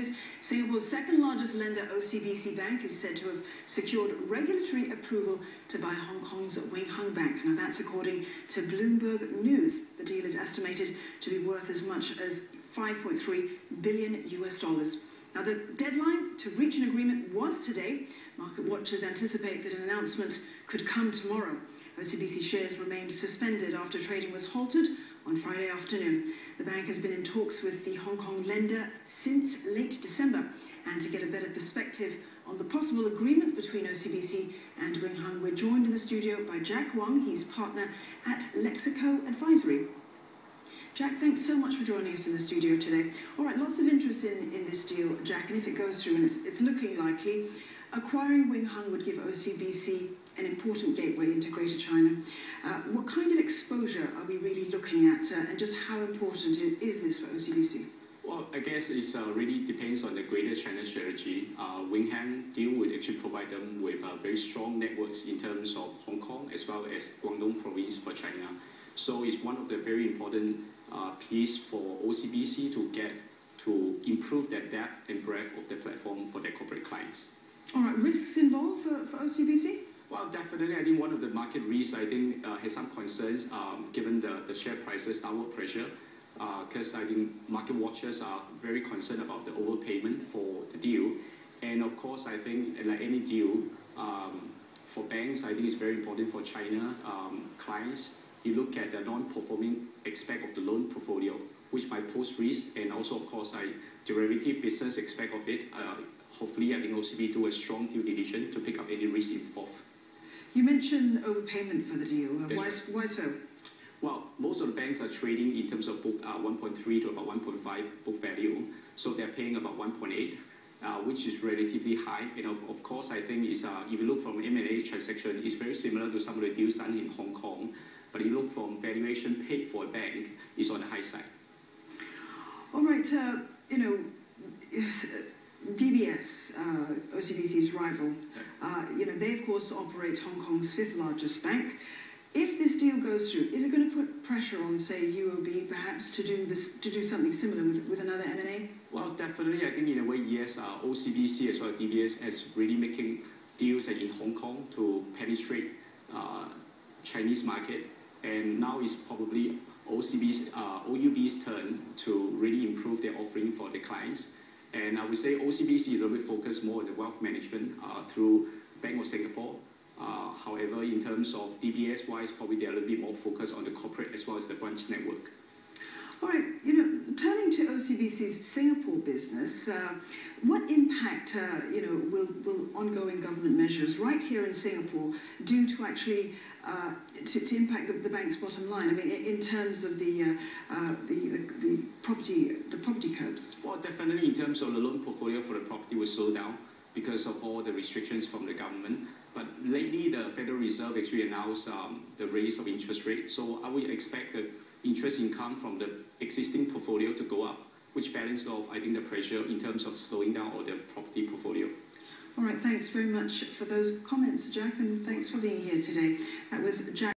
news. Singapore's second largest lender, OCBC Bank, is said to have secured regulatory approval to buy Hong Kong's Wing Hang Bank. Now that's according to Bloomberg News. The deal is estimated to be worth as much as $5.3 billion. Now the deadline to reach an agreement was today. Market watchers anticipate that an announcement could come tomorrow. OCBC shares remained suspended after trading was halted on Friday afternoon. The bank has been in talks with the Hong Kong lender since late December, and to get a better perspective on the possible agreement between OCBC and Wing Hang, we're joined in the studio by Jack Wang. He's partner at Lexico Advisory. Jack, thanks so much for joining us in the studio today. All right, lots of interest in this deal, Jack, and if it goes through, and it's looking likely, acquiring Wing Hang would give OCBC an important gateway into Greater China. What kind of exposure are we really looking at, and just how important is this for OCBC? Well, I guess it really depends on the Greater China strategy. Wing Hang deal would actually provide them with very strong networks in terms of Hong Kong as well as Guangdong province for China. So it's one of the very important piece for OCBC to improve the depth and breadth of the platform for their corporate clients. All right, risks involved for OCBC? Well, definitely. I think one of the market risks, I think, has some concerns given the share prices downward pressure, because I think market watchers are very concerned about the overpayment for the deal. And of course, I think like any deal, for banks, I think it's very important for China clients. You look at the non-performing aspect of the loan portfolio, which might pose risk, and also, of course, derivative business aspect of it. Hopefully, I think OCB do a strong due diligence to pick up any risk involved. You mentioned overpayment for the deal. Why so? Well, most of the banks are trading in terms of book 1.3 to about 1.5 book value, so they're paying about 1.8, which is relatively high. And of course, I think if you look from M&A transaction, it's very similar to some of the deals done in Hong Kong. But you look from valuation paid for a bank, it's on the high side. All right, DBS, OCBC's rival, they of course operate Hong Kong's fifth largest bank. If this deal goes through, is it going to put pressure on, say, UOB perhaps to do something similar with another M&A? Well, definitely. I think in a way, yes. OCBC as well as DBS is really making deals in Hong Kong to penetrate Chinese market, and now it's probably OUB's turn to really improve their offering for the clients. And I would say OCBC is a little bit focused more on the wealth management through Bank of Singapore. However, in terms of DBS-wise, probably they're a little bit more focused on the corporate as well as the branch network. All right, turning to OCBC's Singapore business, what impact, will ongoing government measures right here in Singapore do to actually to impact the bank's bottom line? I mean, in terms of the property curbs. Well, definitely in terms of the loan portfolio for the property will slow down because of all the restrictions from the government. But lately, the Federal Reserve actually announced the raise of interest rate. So I would expect the interest income from the existing portfolio to go up, which balances off, I think, the pressure in terms of slowing down all the property portfolio. All right, thanks very much for those comments, Jack, and thanks for being here today. That was Jack.